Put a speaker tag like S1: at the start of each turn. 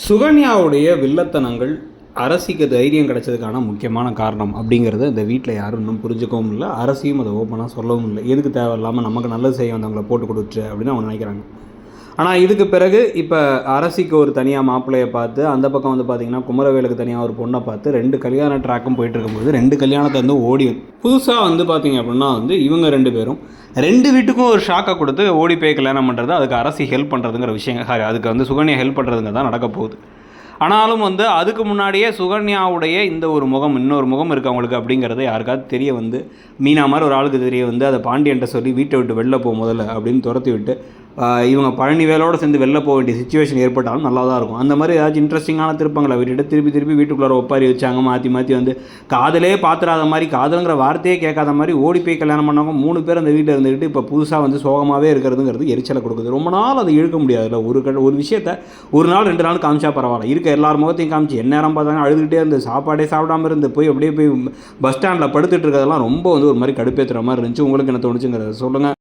S1: சுகன்யாவுடைய வில்லத்தனங்கள் அரசிக்கு தைரியம் கிடைச்சதுக்கான முக்கியமான காரணம் அப்படிங்கிறத இந்த வீட்டில் யாரும் இன்னும் புரிஞ்சுக்கவும் இல்லை. அரசியும் அதை ஓப்பனாக சொல்லவும் இல்லை. எதுக்கு தேவையில்லாமல் நமக்கு நல்லது செய்ய வந்தவங்களை போட்டு கொடுத்துரு அப்படின்னு அவங்க நினைக்கிறாங்க. ஆனால் இதுக்கு பிறகு இப்போ அரசிக்கு ஒரு தனியாக மாப்பிள்ளையை பார்த்து, அந்த பக்கம் வந்து பார்த்திங்கன்னா குமரவேலுக்கு தனியாக ஒரு பொண்ணை பார்த்து 2 கல்யாண ட்ராக்கும் போயிட்டு இருக்கும்போது 2 கல்யாணத்தை வந்து ஓடி புதுசாக வந்து பார்த்திங்க அப்படின்னா வந்து இவங்க 2 பேரும் 2 வீட்டுக்கும் ஒரு ஷாக்கை கொடுத்து ஓடி போய் கல்யாணம் பண்ணுறது, அதுக்கு அரசி ஹெல்ப் பண்ணுறதுங்கிற விஷயம், அதுக்கு வந்து சுகன்யா ஹெல்ப் பண்ணுறதுங்க தான் நடக்க போகுது. ஆனாலும் வந்து அதுக்கு முன்னாடியே சுகன்யாவுடைய இந்த ஒரு முகம், இன்னொரு முகம் இருக்குது அவங்களுக்கு அப்படிங்கிறத யாருக்காவது தெரிய வந்து, மீனா மாதிரி ஒரு ஆளுக்கு தெரிய வந்து அதை பாண்டியன்ட்ட சொல்லி வீட்டை விட்டு வெளில போக முதல்ல அப்படின்னு துரத்தி விட்டு இவங்க பழனி வேலோடு சேர்ந்து வெளில போக வேண்டிய சுச்சுவேஷன் ஏற்பட்டாலும் நல்லா தான் இருக்கும். அந்த மாதிரி ஏதாச்சும் இன்ட்ரெஸ்டிங்கான திருப்பங்களை விட்டுட்டு திருப்பி வீட்டுக்குள்ளார ஒப்பாரி வச்சாங்க, மாற்றி வந்து காதலே பார்த்துடாத மாதிரி, காதலுங்கிற வார்த்தையே கேட்காத மாதிரி ஓடி போய் கல்யாணம் பண்ணவங்க 3 பேர் அந்த வீட்டில் இருந்துக்கிட்டு இப்போ புதுசாக வந்து சோகமாகவே இருக்கிறதுங்கிறது எரிச்சலை கொடுக்குது. ரொம்ப நாள் அதை இழுக்க முடியாதுல்ல. ஒரு விஷயத்தை ஒரு நாள் 2 நாள் காமிச்சா பரவாயில்ல, இருக்க எல்லார் முகத்தையும் காமிச்சு எந்நேரம் பார்த்தாங்க அழுதுகிட்டே இருந்து சாப்பாடே சாப்பிடாமல் இருந்து போய் அப்படியே போய் பஸ் ஸ்டாண்டில் படுத்துட்டு இருக்கிறதெல்லாம் ரொம்ப வந்து ஒரு மாதிரி கடுப்பேற்றுற மாதிரி இருந்துச்சு. உங்களுக்கு என்ன தோணுச்சுங்கிறத சொல்லுங்கள்.